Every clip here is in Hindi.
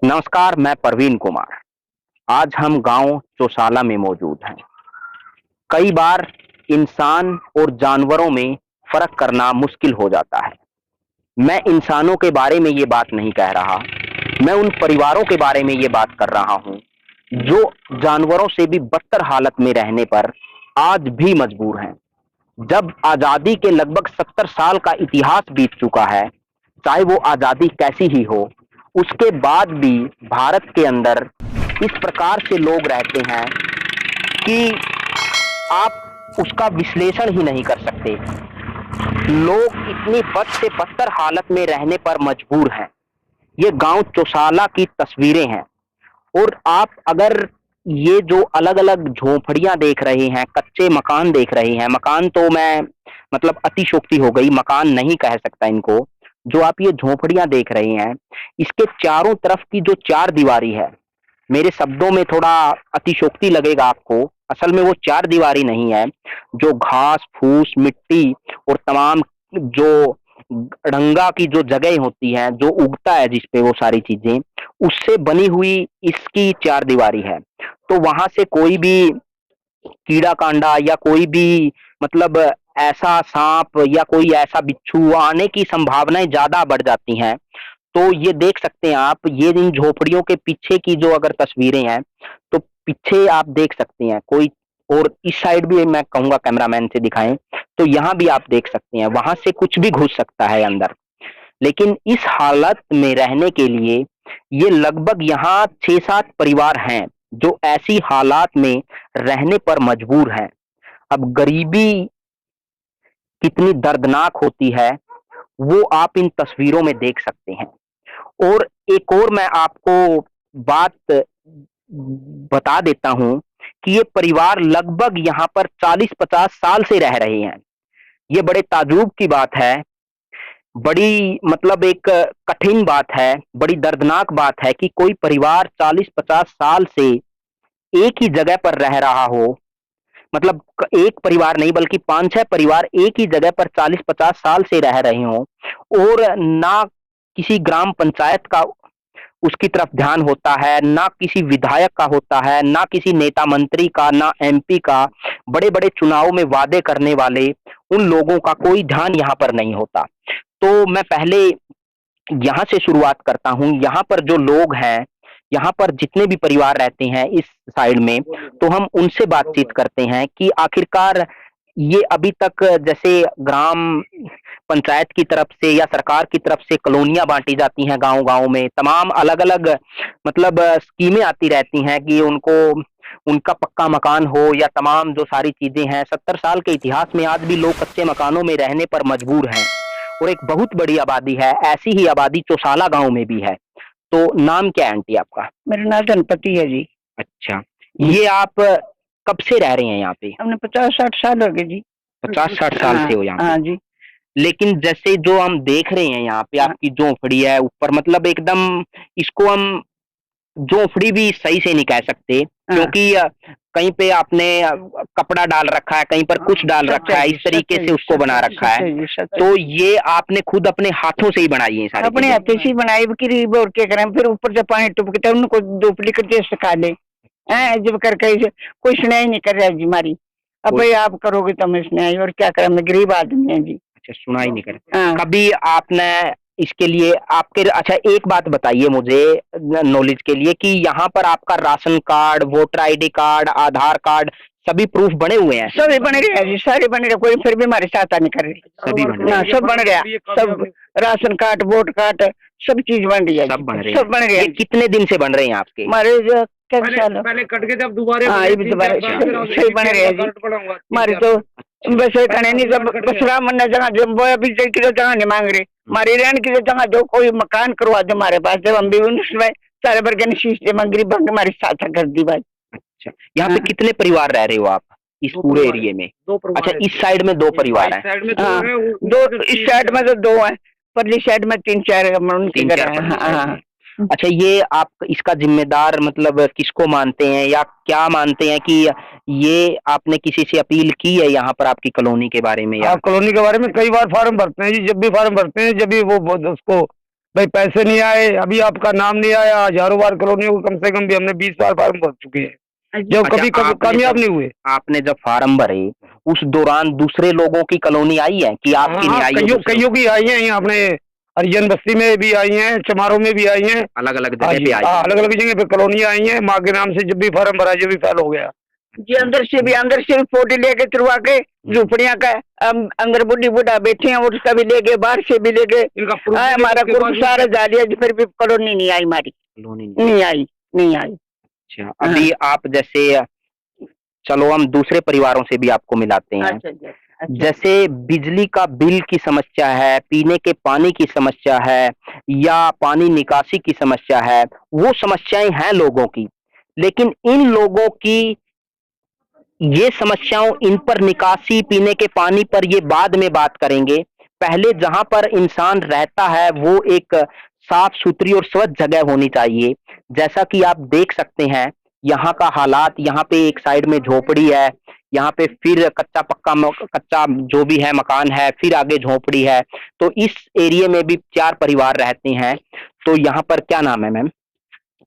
नमस्कार, मैं परवीन कुमार। आज हम गांव चौसाला में मौजूद हैं। कई बार इंसान और जानवरों में फर्क करना मुश्किल हो जाता है। मैं इंसानों के बारे में ये बात नहीं कह रहा, मैं उन परिवारों के बारे में ये बात कर रहा हूं, जो जानवरों से भी बदतर हालत में रहने पर आज भी मजबूर हैं। जब आजादी के लगभग 70 साल का इतिहास बीत चुका है, चाहे वो आजादी कैसी ही हो, उसके बाद भी भारत के अंदर इस प्रकार से लोग रहते हैं कि आप उसका विश्लेषण ही नहीं कर सकते। लोग इतनी बद से बदतर हालत में रहने पर मजबूर हैं। ये गांव चौसाला की तस्वीरें हैं। और आप अगर ये जो अलग अलग झोपड़ियां देख रहे हैं, कच्चे मकान देख रहे हैं, मकान तो मैं मतलब अतिशोक्ति हो गई, मकान नहीं कह सकता इनको। जो आप ये झोपड़ियां देख रहे हैं, इसके चारों तरफ की जो चार दीवारी है, मेरे शब्दों में थोड़ा अतिशोक्ति लगेगा आपको, असल में वो चार दीवारी नहीं है। जो घास फूस मिट्टी और तमाम जो रंगा की जो जगह होती है, जो उगता है जिसपे वो सारी चीजें, उससे बनी हुई इसकी चार दीवारी है। तो वहां से कोई भी कीड़ा कांडा या कोई भी मतलब ऐसा सांप या कोई ऐसा बिच्छू आने की संभावनाएं ज्यादा बढ़ जाती हैं। तो ये देख सकते हैं आप, ये इन झोपड़ियों के पीछे की जो अगर तस्वीरें हैं, तो पीछे आप देख सकते हैं कोई, और इस साइड भी मैं कहूंगा कैमरामैन से दिखाएं, तो यहाँ भी आप देख सकते हैं, वहां से कुछ भी घुस सकता है अंदर। लेकिन इस हालत में रहने के लिए ये लगभग यहाँ 6-7 परिवार हैं जो ऐसी हालात में रहने पर मजबूर हैं। अब गरीबी कितनी दर्दनाक होती है, वो आप इन तस्वीरों में देख सकते हैं। और एक और मैं आपको बात बता देता हूं कि ये परिवार लगभग यहाँ पर 40-50 साल से रह रहे हैं। ये बड़े ताज्जुब की बात है, बड़ी मतलब एक कठिन बात है, बड़ी दर्दनाक बात है कि कोई परिवार 40-50 साल से एक ही जगह पर रह रहा हो। मतलब एक परिवार नहीं बल्कि 5-6 परिवार एक ही जगह पर 40-50 साल से रह रहे हों, और ना किसी ग्राम पंचायत का उसकी तरफ ध्यान होता है, ना किसी विधायक का होता है, ना किसी नेता मंत्री का, ना एमपी का। बड़े-बड़े चुनाव में वादे करने वाले उन लोगों का कोई ध्यान यहाँ पर नहीं होता। तो मैं पहले यहाँ से शुरुआत करता हूँ। यहाँ पर जो लोग हैं, यहाँ पर जितने भी परिवार रहते हैं इस साइड में, तो हम उनसे बातचीत करते हैं कि आखिरकार ये अभी तक जैसे ग्राम पंचायत की तरफ से या सरकार की तरफ से कॉलोनियाँ बाँटी जाती हैं गाँव-गाँव में, तमाम अलग-अलग मतलब स्कीमें आती रहती हैं कि उनको उनका पक्का मकान हो या तमाम जो सारी चीज़ें हैं। 70 साल के इतिहास में आज भी लोग कच्चे मकानों में रहने पर मजबूर हैं, और एक बहुत बड़ी आबादी है। ऐसी ही आबादी चौसाला गाँव में भी है। तो नाम क्या है आंटी आपका? मेरा नाम धनपति है जी। अच्छा, ये आप कब से रह रहे हैं यहाँ पे? हमने 50-60 साल हो गए जी। 50-60 साल हाँ, से हो यहाँ पे? हाँ जी। लेकिन जैसे जो हम देख रहे हैं यहाँ पे, हाँ, आपकी झोंपड़ी है ऊपर, मतलब एकदम इसको हम झोंपड़ी भी सही से नहीं कह सकते, हाँ। क्योंकि कहीं पे आपने कपड़ा डाल रखा है, कहीं पर कुछ डाल रखा है, इस तरीके से उसको बना रखा है। तो ये आपने खुद अपने हाथों से ही बनाई है सारी अपने चीजें? हाथों से ही बनाई करीब, और क्या करें, फिर ऊपर से पानी टपकता है, उनको झोपड़ी करके सिखा ले। जब करके कोई सुनाई नहीं कर रहा है जी हमारी। अब भाई आप करोगे तो हमें सुनाई, और क्या करें, हम गरीब आदमी हैं जी। अच्छा, सुनाई नहीं कर। हाँ। कभी आपने इसके लिए आपके, अच्छा एक बात बताइए मुझे नॉलेज के लिए कि यहाँ पर आपका ration card, voter ID card, Aadhaar card, सभी प्रूफ बने हुए हैं? सभी बन रहे हैं जी, सारे बन रहे, कोई फिर भी हमारे साथ नहीं कर रहे। सभी बन रहे हाँ, हैं? सब बन गया, सब राशन कार्ड, वोट कार्ड, सब चीज बन रही है, सब बन रहे सब बन हैं? गया। ये कितने दिन से बन रहे हैं आपके? हमारे पहले कट के जब दोबारा ये भी दोबारा सही बन रहे हैं जी हमारे। तो वैसे कहने नहीं, जब बसरा मन जगह जब वो अभी की तो जगह नहीं मांग रहे, हमारे रहने की तो जगह दो, कोई मकान करवा दो हमारे पास, जब हम भी उनसे सारे वर्ग ने शीश दे मंगरी बंग हमारी साथ कर दी भाई। अच्छा, यहाँ पे कितने परिवार रह रहे हो आप इस पूरे एरिया में? अच्छा, इस साइड में 2 परिवार हैं? दो, इस साइड में तो 2 हैं, परली साइड में 3-4 उनके घर हैं। अच्छा, ये आप इसका जिम्मेदार मतलब किसको मानते हैं, या क्या मानते हैं कि ये आपने किसी से अपील की है यहाँ पर आपकी कॉलोनी के बारे में? या कॉलोनी के बारे में कई बार फार्म भरते हैं जी, जब भी फार्म भरते हैं, जब भी वो उसको भाई पैसे नहीं आए, अभी आपका नाम नहीं आया, हजारों बार कॉलोनियों को कम से कम भी हमने 20 बार फॉर्म भर चुके हैं, जो अच्छा, कभी कामयाब नहीं हुए। आपने जब फार्म भरे उस दौरान दूसरे लोगों की कॉलोनी आई है कि आपकी नहीं आई? कईयों की आई है, यहाँ अपने हरिजन बस्ती में भी आई हैं, चमारों में भी आई हैं, अलग अलग जगह पे आई? अलग अलग जगह पे कॉलोनी आई है। माँ के नाम से जब भी फार्म भरा, जब भी फेल हो गया जी, अंदर से भी फोटो लेके तुरवा के झोपड़ियाँ का अंदर बुढ़ी बुढ़ा बैठे हैं, उसका भी ले गए, बाहर से भी ले गए। हमारा कुछ सारा जालिया जी, फिर भी कॉलोनी नहीं आई हमारी, नहीं आई। अच्छा, अभी आप जैसे, चलो हम दूसरे परिवारों से भी आपको मिलाते हैं। अच्छा। जैसे बिजली का बिल की समस्या है, पीने के पानी की समस्या है, या पानी निकासी की समस्या है, वो समस्याएं हैं लोगों की, लेकिन इन लोगों की ये समस्याओं, इन पर निकासी, पीने के पानी पर ये बाद में बात करेंगे। पहले जहां पर इंसान रहता है वो एक साफ सुथरी और स्वच्छ जगह होनी चाहिए। जैसा कि आप देख सकते हैं यहाँ का हालात, यहाँ पे एक साइड में झोपड़ी है, यहाँ पे फिर कच्चा जो भी है मकान है, फिर आगे झोपड़ी है। तो इस एरिया में भी 4 परिवार रहते हैं। तो यहाँ पर क्या नाम है मैम?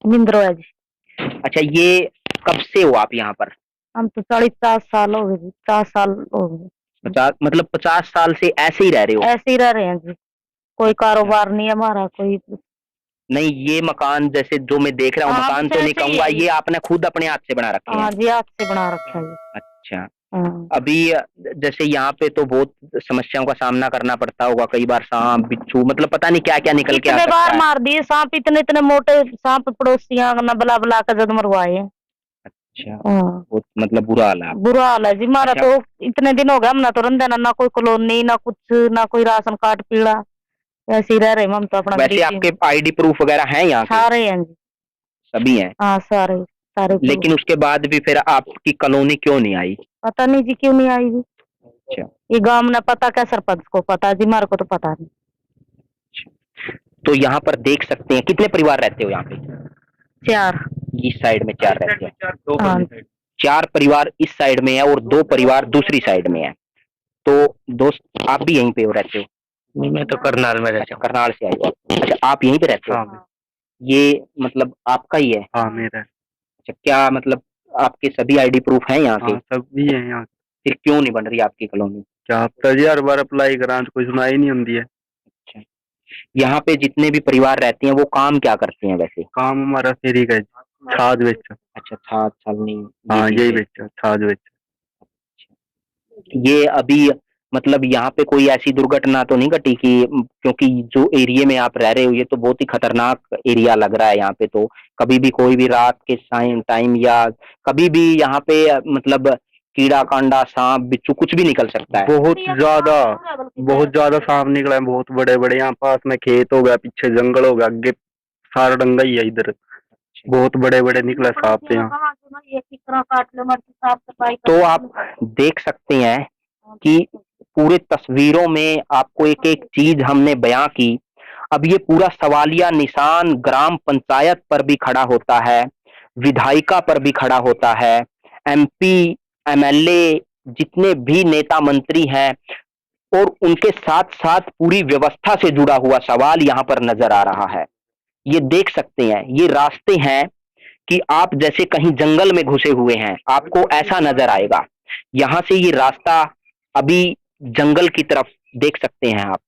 मिंद्रो जी। अच्छा, ये कब से हो आप यहाँ पर? हम तो 40-50 साल हो गए जी, 50 साल हो गए। 50 मतलब 50 साल से ऐसे ही रह रहे हो? ऐसे ही रह रहे हैं जी, कोई कारोबार नहीं है हमारा, कोई नहीं, ये मकान जैसे जो मैं देख रहा हूँ, हाँ, मकान तो नहीं कहूंगा, ये आपने खुद अपने हाथ से बना रखे हैं? हाँ जी, हाथ से बना रखा है। अच्छा, हाँ। अभी जैसे यहाँ पे तो बहुत समस्याओं का सामना करना पड़ता होगा, कई बार सांप बिच्छू, मतलब पता नहीं क्या क्या निकल के आ इतने सकता बार है। मार दिए सांप, इतने मोटे सांप पड़ोसियां न बला बला कर जद मरवाए हैं। अच्छा, हाँ। बहुत मतलब बुरा हाल है। बुरा हाल है जी हमारा। अच्छा। तो इतने दिन हो गए हम ना तो रंधन, ना कोई कॉलोनी, ना कुछ, ना कोई राशन कार्ड पीड़ा, ऐसे ही रह रहे हम तो अपना। वैसे आपके आईडी प्रूफ वगैरह हैं यहाँ के? सारे हैं जी, सभी हैं? हाँ सारे सारे। लेकिन उसके बाद भी फिर आपकी कॉलोनी क्यों नहीं आई? पता नहीं जी क्यों नहीं आई जी। अच्छा, ये गांव में पता, क्या सरपंच को पता जी, हमारे को तो पता नहीं। तो यहाँ पर देख सकते हैं कितने परिवार रहते हो यहाँ पे? 4। इस साइड में 4 रहते हैं। हाँ। 4 परिवार इस साइड में है और 2 परिवार दूसरी साइड में है। तो दोस्त, आप भी यहीं पे हो रहते हो? नहीं, मैं तो करनाल में रहता हूँ। करनाल से आए हो? अच्छा, आप यहीं पे रहते हो? हाँ। ये मतलब आपका ही है? हाँ, मेरा। अच्छा, क्या मतलब आपके सभी आईडी प्रूफ हैं यहाँ के? हाँ, सब भी है यहाँ। फिर क्यों नहीं बन रही आपकी कॉलोनी? क्या हफ्ता जी, हर बार अप्लाई करा तो कोई सुनाई नहीं होती है। अच्छा, यहाँ पे जितने भी परिवार रहते हैं वो काम क्या करते हैं वैसे? काम हमारा फेरी का छाछ बेचा। अच्छा, छाछ छलनी? हाँ, यही बेचा, छाछ बेचा। ये अभी मतलब यहाँ पे कोई ऐसी दुर्घटना तो नहीं घटी कि, क्योंकि जो एरिया में आप रह रहे हो ये तो बहुत ही खतरनाक एरिया लग रहा है। यहाँ पे तो कभी भी कोई भी रात के टाइम या कभी भी यहाँ पे मतलब कीड़ा कांडा, सांप बिच्छू कुछ भी निकल सकता है। बहुत ज्यादा सांप निकला है, बहुत बड़े बड़े। यहाँ पास में खेत हो गया, पीछे जंगल हो गया, आगे सारा डंगा ही है इधर। बहुत बड़े बड़े निकला सांप यहाँ। तो आप देख सकते हैं कि पूरे तस्वीरों में आपको एक एक चीज हमने बयां की। अब ये पूरा सवालिया निशान ग्राम पंचायत पर भी खड़ा होता है, विधायिका पर भी खड़ा होता है, एमपी एमएलए जितने भी नेता मंत्री हैं और उनके साथ साथ पूरी व्यवस्था से जुड़ा हुआ सवाल यहाँ पर नजर आ रहा है। ये देख सकते हैं, ये रास्ते हैं कि आप जैसे कहीं जंगल में घुसे हुए हैं, आपको ऐसा नजर आएगा। यहाँ से ये रास्ता अभी जंगल की तरफ देख सकते हैं आप,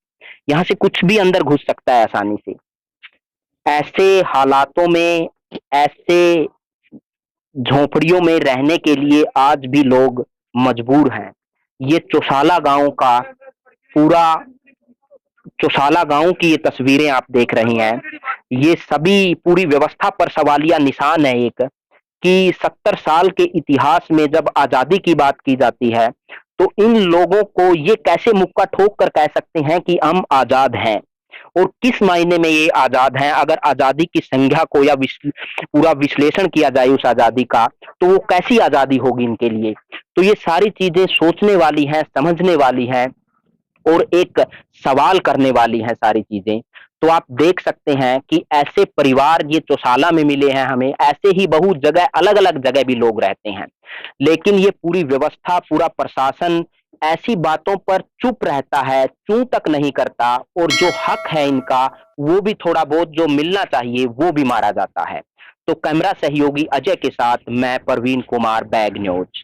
यहाँ से कुछ भी अंदर घुस सकता है आसानी से। ऐसे हालातों में, ऐसे झोपड़ियों में रहने के लिए आज भी लोग मजबूर हैं। ये चौसाला गांव का पूरा, चौसाला गांव की ये तस्वीरें आप देख रही हैं। ये सभी पूरी व्यवस्था पर सवालिया निशान है एक, कि 70 साल के इतिहास में जब आजादी की बात की जाती है तो इन लोगों को ये कैसे मुक्का ठोक कर कह सकते हैं कि हम आजाद हैं, और किस मायने में ये आजाद हैं। अगर आजादी की संज्ञा को या पूरा विश्लेषण किया जाए उस आजादी का, तो वो कैसी आजादी होगी इनके लिए। तो ये सारी चीजें सोचने वाली हैं, समझने वाली हैं और एक सवाल करने वाली हैं सारी चीजें। तो आप देख सकते हैं कि ऐसे परिवार ये चौसाला में मिले हैं हमें, ऐसे ही बहुत जगह अलग अलग जगह भी लोग रहते हैं, लेकिन ये पूरी व्यवस्था, पूरा प्रशासन ऐसी बातों पर चुप रहता है, चूं तक नहीं करता, और जो हक है इनका वो भी थोड़ा बहुत जो मिलना चाहिए वो भी मारा जाता है। तो कैमरा सहयोगी अजय के साथ मैं परवीन कुमार, बैग न्यूज।